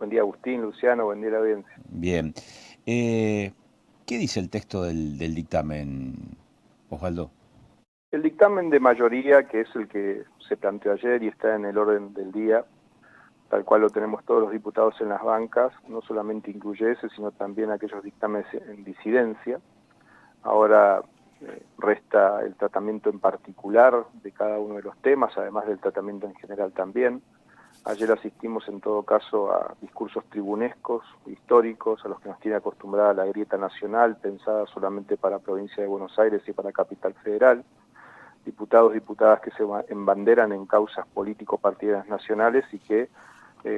Buen día, Agustín, Luciano, buen día a la audiencia. Bien. ¿Qué dice el texto del dictamen, Osvaldo? El dictamen de mayoría, que es el que se planteó ayer y está en el orden del día, tal cual lo tenemos todos los diputados en las bancas, no solamente incluye ese, sino también aquellos dictámenes en disidencia. Ahora resta el tratamiento en particular de cada uno de los temas, además del tratamiento en general también. Ayer asistimos en todo caso a discursos tribunescos, históricos, a los que nos tiene acostumbrada la grieta nacional, pensada solamente para Provincia de Buenos Aires y para Capital Federal. Diputados, diputadas que se embanderan en causas político-partidarias nacionales y que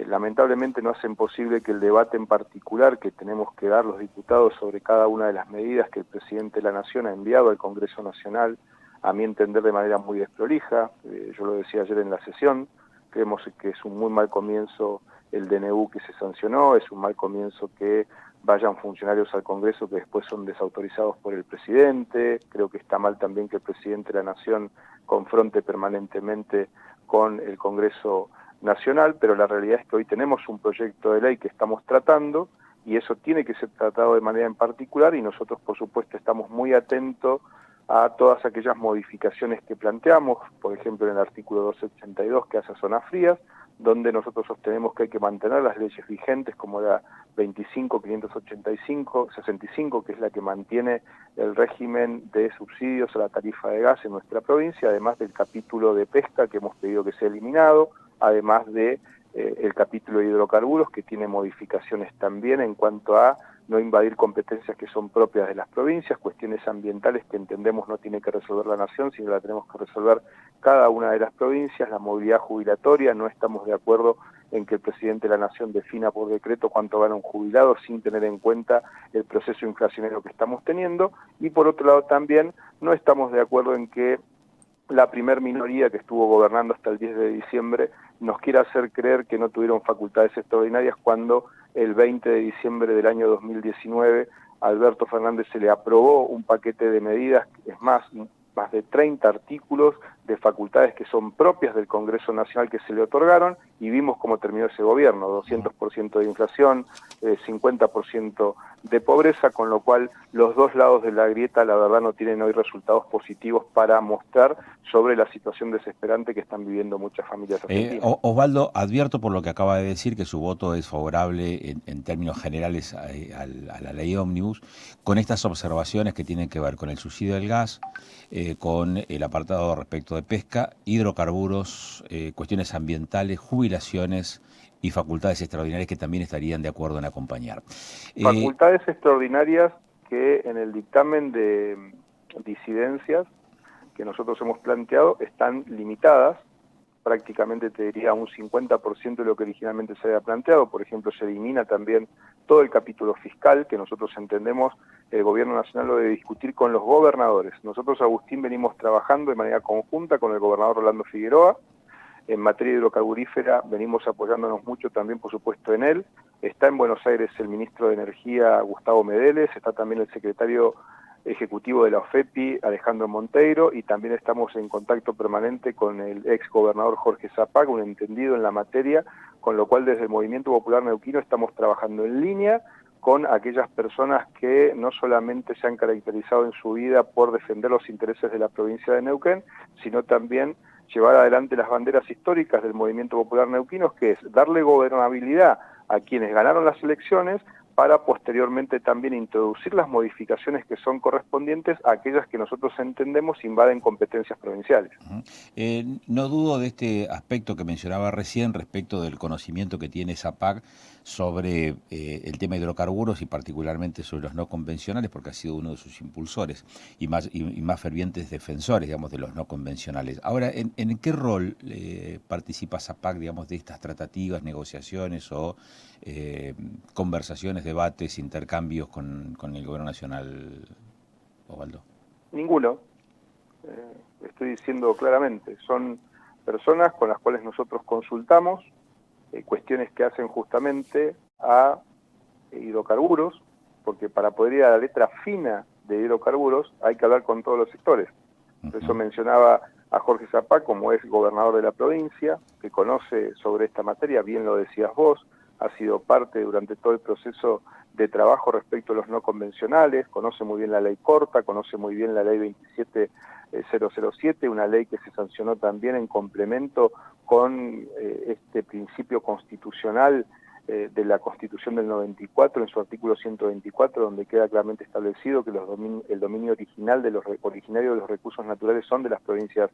lamentablemente no hacen posible que el debate en particular que tenemos que dar los diputados sobre cada una de las medidas que el presidente de la Nación ha enviado al Congreso Nacional, a mi entender de manera muy desprolija, yo lo decía ayer en la sesión, creemos que es un muy mal comienzo el DNU que se sancionó, es un mal comienzo que vayan funcionarios al Congreso que después son desautorizados por el presidente, creo que está mal también que el presidente de la Nación confronte permanentemente con el Congreso Nacional, pero la realidad es que hoy tenemos un proyecto de ley que estamos tratando y eso tiene que ser tratado de manera en particular y nosotros por supuesto estamos muy atentos a todas aquellas modificaciones que planteamos, por ejemplo en el artículo 282 que hace a zonas frías, donde nosotros sostenemos que hay que mantener las leyes vigentes como la 25.585-65, que es la que mantiene el régimen de subsidios a la tarifa de gas en nuestra provincia, además del capítulo de pesca que hemos pedido que sea eliminado, además de el capítulo de hidrocarburos que tiene modificaciones también en cuanto a no invadir competencias que son propias de las provincias, cuestiones ambientales que entendemos no tiene que resolver la Nación, sino la tenemos que resolver cada una de las provincias, la movilidad jubilatoria, no estamos de acuerdo en que el presidente de la Nación defina por decreto cuánto gana un jubilado sin tener en cuenta el proceso inflacionario que estamos teniendo, y por otro lado también no estamos de acuerdo en que la primer minoría que estuvo gobernando hasta el 10 de diciembre nos quiere hacer creer que no tuvieron facultades extraordinarias cuando el 20 de diciembre del año 2019 a Alberto Fernández se le aprobó un paquete de medidas, es más de 30 artículos de facultades que son propias del Congreso Nacional que se le otorgaron y vimos cómo terminó ese gobierno, 200% de inflación, 50% de pobreza, con lo cual los dos lados de la grieta la verdad no tienen hoy resultados positivos para mostrar sobre la situación desesperante que están viviendo muchas familias argentinas. Osvaldo, advierto por lo que acaba de decir que su voto es favorable en términos generales a la ley ómnibus, con estas observaciones que tienen que ver con el subsidio del gas, con el apartado respecto de pesca, hidrocarburos, cuestiones ambientales, jubilaciones y facultades extraordinarias que también estarían de acuerdo en acompañar. Facultades extraordinarias que en el dictamen de disidencias que nosotros hemos planteado están limitadas, prácticamente te diría un 50% de lo que originalmente se había planteado. Por ejemplo, se elimina también todo el capítulo fiscal, que nosotros entendemos el gobierno nacional lo debe discutir con los gobernadores. Nosotros, Agustín, venimos trabajando de manera conjunta con el gobernador Rolando Figueroa. En materia hidrocarburífera venimos apoyándonos mucho también, por supuesto, en él. Está en Buenos Aires el ministro de Energía, Gustavo Medeles, está también el secretario ejecutivo de la OFEPI, Alejandro Monteiro, y también estamos en contacto permanente con el ex gobernador Jorge Zapac, un entendido en la materia, con lo cual desde el Movimiento Popular Neuquino estamos trabajando en línea con aquellas personas que no solamente se han caracterizado en su vida por defender los intereses de la provincia de Neuquén, sino también llevar adelante las banderas históricas del Movimiento Popular Neuquino, que es darle gobernabilidad a quienes ganaron las elecciones, para posteriormente también introducir las modificaciones que son correspondientes a aquellas que nosotros entendemos invaden competencias provinciales. No dudo de este aspecto que mencionaba recién respecto del conocimiento que tiene Zapac sobre el tema de hidrocarburos y particularmente sobre los no convencionales, porque ha sido uno de sus impulsores y más fervientes defensores, digamos, de los no convencionales. Ahora, ¿en qué rol participa Zapac, digamos, de estas tratativas, negociaciones o conversaciones, debates, intercambios con el gobierno nacional, Osvaldo? Ninguno. Estoy diciendo claramente, son personas con las cuales nosotros consultamos cuestiones que hacen justamente a hidrocarburos, porque para poder ir a la letra fina de hidrocarburos hay que hablar con todos los sectores. Por eso mencionaba a Jorge Zapac como es gobernador de la provincia, que conoce sobre esta materia, bien lo decías vos, ha sido parte durante todo el proceso de trabajo respecto a los no convencionales, conoce muy bien la ley corta, conoce muy bien la ley 27007, una ley que se sancionó también en complemento con este principio constitucional de la Constitución del 94, en su artículo 124, donde queda claramente establecido que el dominio originario de los recursos naturales son de las provincias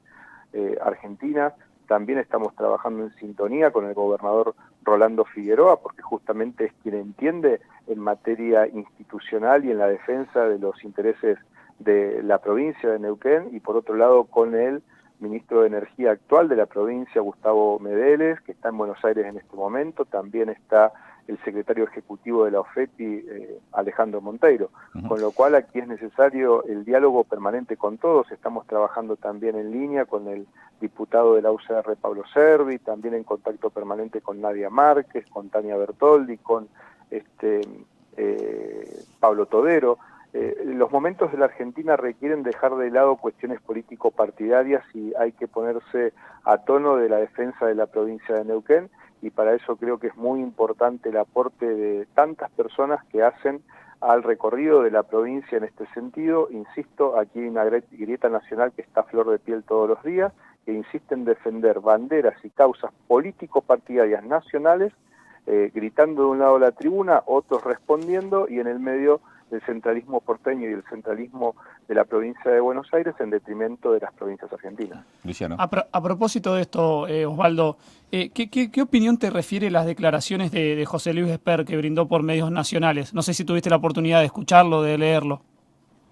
argentinas. También estamos trabajando en sintonía con el gobernador Rolando Figueroa, porque justamente es quien entiende en materia institucional y en la defensa de los intereses de la provincia de Neuquén, y por otro lado con el ministro de Energía actual de la provincia, Gustavo Medeles, que está en Buenos Aires en este momento. También está el secretario ejecutivo de la OFEPI, Alejandro Monteiro, con lo cual aquí es necesario el diálogo permanente con todos. Estamos trabajando también en línea con el diputado de la UCR, Pablo Servi, también en contacto permanente con Nadia Márquez, con Tania Bertoldi, con Pablo Todero. Los momentos de la Argentina requieren dejar de lado cuestiones político-partidarias y hay que ponerse a tono de la defensa de la provincia de Neuquén, y para eso creo que es muy importante el aporte de tantas personas que hacen al recorrido de la provincia en este sentido. Insisto, aquí hay una grieta nacional que está a flor de piel todos los días, que insiste en defender banderas y causas político-partidarias nacionales, gritando de un lado la tribuna, otros respondiendo, y en el medio del centralismo porteño y el centralismo de la provincia de Buenos Aires en detrimento de las provincias argentinas. Luciano. A propósito de esto, Osvaldo, ¿qué opinión te refiere las declaraciones de José Luis Esper que brindó por medios nacionales? No sé si tuviste la oportunidad de escucharlo, de leerlo.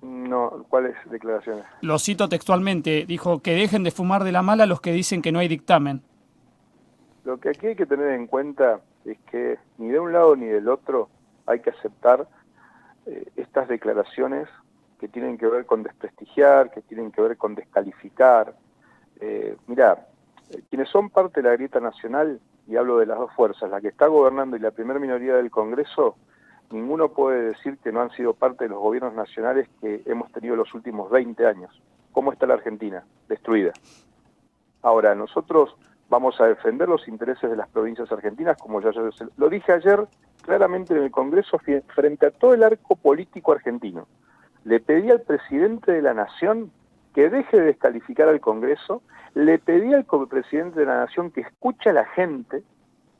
No, ¿cuáles declaraciones? Lo cito textualmente, dijo que dejen de fumar de la mala los que dicen que no hay dictamen. Lo que aquí hay que tener en cuenta es que ni de un lado ni del otro hay que aceptar estas declaraciones que tienen que ver con desprestigiar, que tienen que ver con descalificar. Mirá, quienes son parte de la grieta nacional, y hablo de las dos fuerzas, la que está gobernando y la primera minoría del Congreso, ninguno puede decir que no han sido parte de los gobiernos nacionales que hemos tenido los últimos 20 años. ¿Cómo está la Argentina? Destruida. Ahora, nosotros vamos a defender los intereses de las provincias argentinas, como ya lo dije ayer claramente en el Congreso frente a todo el arco político argentino. Le pedí al presidente de la Nación que deje de descalificar al Congreso, le pedí al presidente de la Nación que escuche a la gente,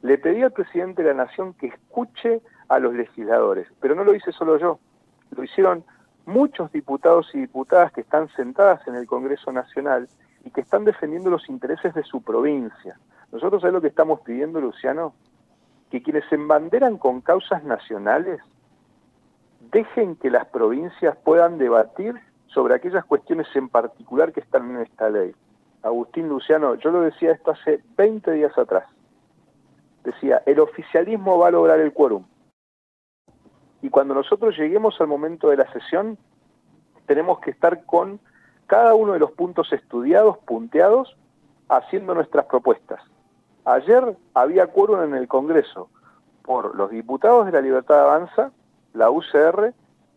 le pedí al presidente de la Nación que escuche a los legisladores, pero no lo hice solo yo, lo hicieron muchos diputados y diputadas que están sentadas en el Congreso Nacional y que están defendiendo los intereses de su provincia. Nosotros, ¿sabés lo que estamos pidiendo, Luciano? Que quienes se embanderan con causas nacionales dejen que las provincias puedan debatir sobre aquellas cuestiones en particular que están en esta ley. Agustín, Luciano, yo lo decía esto hace 20 días atrás. Decía, el oficialismo va a lograr el quórum. Y cuando nosotros lleguemos al momento de la sesión, tenemos que estar con cada uno de los puntos estudiados, punteados, haciendo nuestras propuestas. Ayer había quórum en el Congreso por los diputados de la Libertad Avanza, la UCR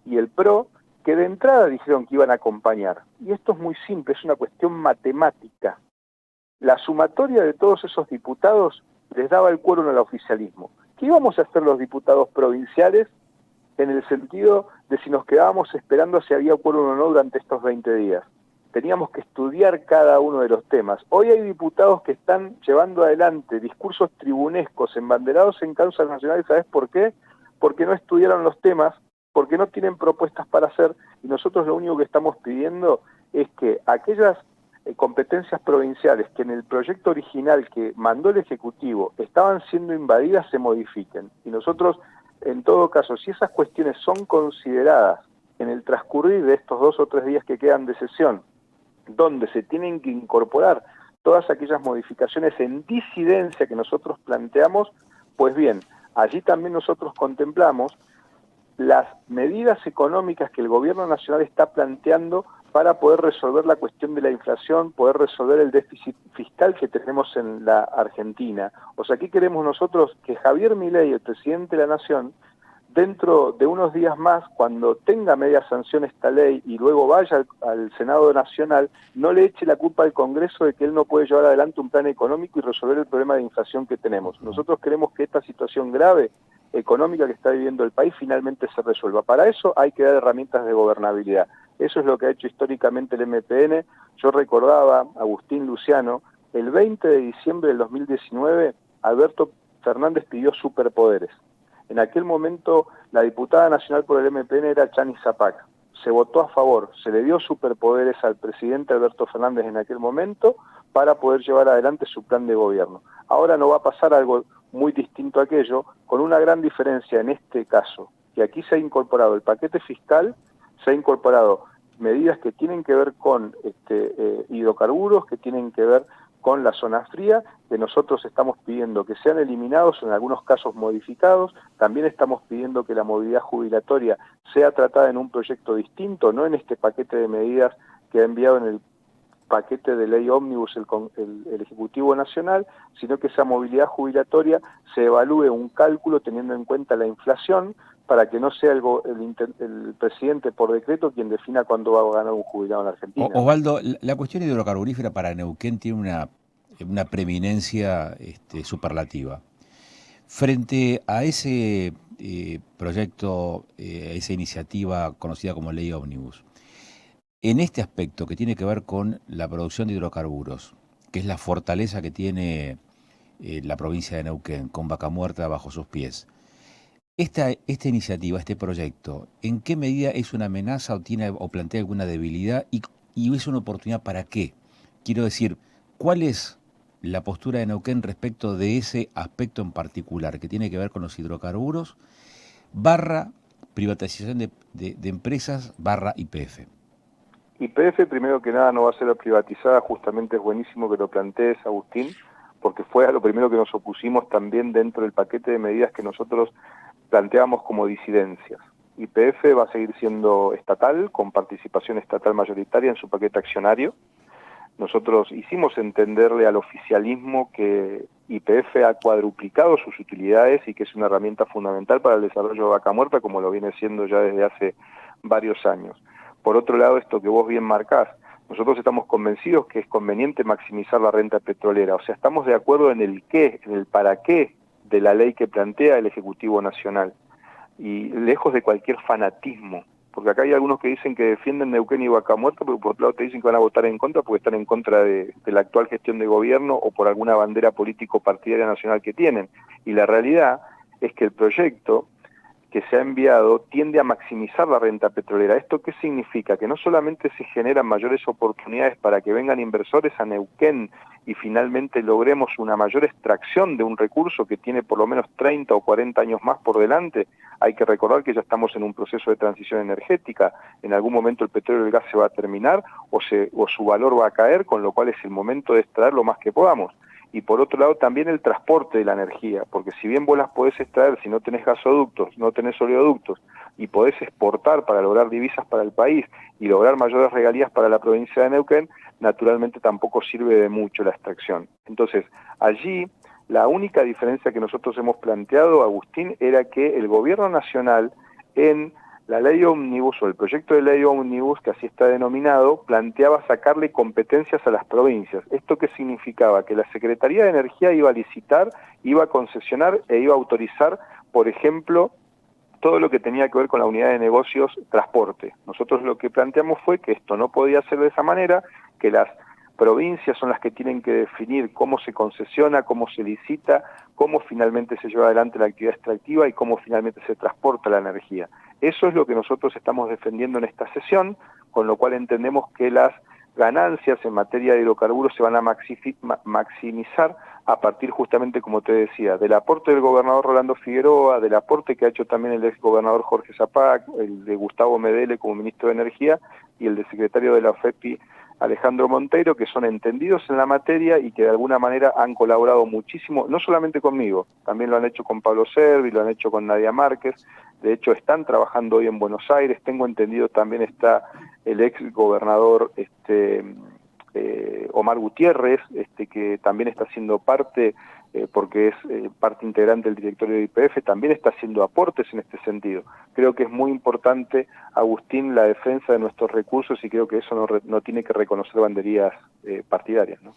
y el PRO, que de entrada dijeron que iban a acompañar. Y esto es muy simple, es una cuestión matemática. La sumatoria de todos esos diputados les daba el quórum al oficialismo. ¿Qué íbamos a hacer los diputados provinciales en el sentido de si nos quedábamos esperando si había quórum o no durante estos 20 días? Teníamos que estudiar cada uno de los temas. Hoy hay diputados que están llevando adelante discursos tribunescos, embanderados en causas nacionales. ¿Sabes por qué? Porque no estudiaron los temas, porque no tienen propuestas para hacer, y nosotros lo único que estamos pidiendo es que aquellas competencias provinciales que en el proyecto original que mandó el Ejecutivo estaban siendo invadidas se modifiquen. Y nosotros, en todo caso, si esas cuestiones son consideradas en el transcurrir de estos 2 o 3 días que quedan de sesión, donde se tienen que incorporar todas aquellas modificaciones en disidencia que nosotros planteamos, pues bien, allí también nosotros contemplamos las medidas económicas que el gobierno nacional está planteando para poder resolver la cuestión de la inflación, poder resolver el déficit fiscal que tenemos en la Argentina. O sea, aquí queremos nosotros que Javier Milei, el presidente de la Nación, dentro de unos días más, cuando tenga media sanción esta ley y luego vaya al Senado Nacional, no le eche la culpa al Congreso de que él no puede llevar adelante un plan económico y resolver el problema de inflación que tenemos. Nosotros queremos que esta situación grave económica que está viviendo el país finalmente se resuelva. Para eso hay que dar herramientas de gobernabilidad. Eso es lo que ha hecho históricamente el MPN. Yo recordaba, Agustín Luciano, el 20 de diciembre del 2019, Alberto Fernández pidió superpoderes. En aquel momento, la diputada nacional por el MPN era Chani Zapac. Se votó a favor, se le dio superpoderes al presidente Alberto Fernández en aquel momento para poder llevar adelante su plan de gobierno. Ahora no va a pasar algo muy distinto a aquello, con una gran diferencia en este caso, que aquí se ha incorporado el paquete fiscal, se ha incorporado medidas que tienen que ver con hidrocarburos, que tienen que ver con la zona fría, que nosotros estamos pidiendo que sean eliminados, en algunos casos modificados. También estamos pidiendo que la movilidad jubilatoria sea tratada en un proyecto distinto, no en este paquete de medidas que ha enviado en el paquete de ley ómnibus el Ejecutivo Nacional, sino que esa movilidad jubilatoria se evalúe un cálculo teniendo en cuenta la inflación, para que no sea el presidente por decreto quien defina cuándo va a ganar un jubilado en Argentina. Osvaldo, la cuestión hidrocarburífera para Neuquén tiene una preeminencia superlativa. Frente a ese proyecto, esa iniciativa conocida como Ley Ómnibus, en este aspecto que tiene que ver con la producción de hidrocarburos, que es la fortaleza que tiene la provincia de Neuquén, con Vaca Muerta bajo sus pies, esta iniciativa, este proyecto, ¿en qué medida es una amenaza o plantea alguna debilidad y es una oportunidad para qué? Quiero decir, ¿cuál es la postura de Neuquén respecto de ese aspecto en particular que tiene que ver con los hidrocarburos / privatización de empresas / YPF? YPF, primero que nada, no va a ser privatizada. Justamente es buenísimo que lo plantees, Agustín, porque fue a lo primero que nos opusimos también dentro del paquete de medidas que nosotros planteamos como disidencias. YPF va a seguir siendo estatal, con participación estatal mayoritaria en su paquete accionario. Nosotros hicimos entenderle al oficialismo que YPF ha cuadruplicado sus utilidades y que es una herramienta fundamental para el desarrollo de Vaca Muerta, como lo viene siendo ya desde hace varios años. Por otro lado, esto que vos bien marcás, nosotros estamos convencidos que es conveniente maximizar la renta petrolera. O sea, estamos de acuerdo en el qué, en el para qué de la ley que plantea el Ejecutivo Nacional. Y lejos de cualquier fanatismo, porque acá hay algunos que dicen que defienden Neuquén y Vaca Muerta, pero por otro lado te dicen que van a votar en contra porque están en contra de la actual gestión de gobierno o por alguna bandera político-partidaria nacional que tienen. Y la realidad es que el proyecto que se ha enviado tiende a maximizar la renta petrolera. ¿Esto qué significa? Que no solamente se generan mayores oportunidades para que vengan inversores a Neuquén y finalmente logremos una mayor extracción de un recurso que tiene por lo menos 30 o 40 años más por delante. Hay que recordar que ya estamos en un proceso de transición energética. En algún momento el petróleo y el gas se va a terminar o su valor va a caer, con lo cual es el momento de extraer lo más que podamos. Y por otro lado también el transporte de la energía, porque si bien vos las podés extraer, si no tenés gasoductos, no tenés oleoductos, y podés exportar para lograr divisas para el país y lograr mayores regalías para la provincia de Neuquén, naturalmente tampoco sirve de mucho la extracción. Entonces, allí la única diferencia que nosotros hemos planteado, Agustín, era que el gobierno nacional en la ley ómnibus o el proyecto de ley ómnibus, que así está denominado, planteaba sacarle competencias a las provincias. ¿Esto qué significaba? Que la Secretaría de Energía iba a licitar, iba a concesionar e iba a autorizar, por ejemplo, todo lo que tenía que ver con la unidad de negocios transporte. Nosotros lo que planteamos fue que esto no podía ser de esa manera, que las provincias son las que tienen que definir cómo se concesiona, cómo se licita, cómo finalmente se lleva adelante la actividad extractiva y cómo finalmente se transporta la energía. Eso es lo que nosotros estamos defendiendo en esta sesión, con lo cual entendemos que las ganancias en materia de hidrocarburos se van a maximizar a partir justamente, como te decía, del aporte del gobernador Rolando Figueroa, del aporte que ha hecho también el ex gobernador Jorge Zapac, el de Gustavo Medele como ministro de Energía y el de secretario de la OFEPI Alejandro Monteiro, que son entendidos en la materia y que de alguna manera han colaborado muchísimo, no solamente conmigo, también lo han hecho con Pablo Servi, lo han hecho con Nadia Márquez. De hecho están trabajando hoy en Buenos Aires. Tengo entendido también está el ex gobernador Omar Gutiérrez, que también está siendo parte, porque es parte integrante del directorio de YPF, también está haciendo aportes en este sentido. Creo que es muy importante, Agustín, la defensa de nuestros recursos, y creo que eso no tiene que reconocer banderías partidarias, ¿no?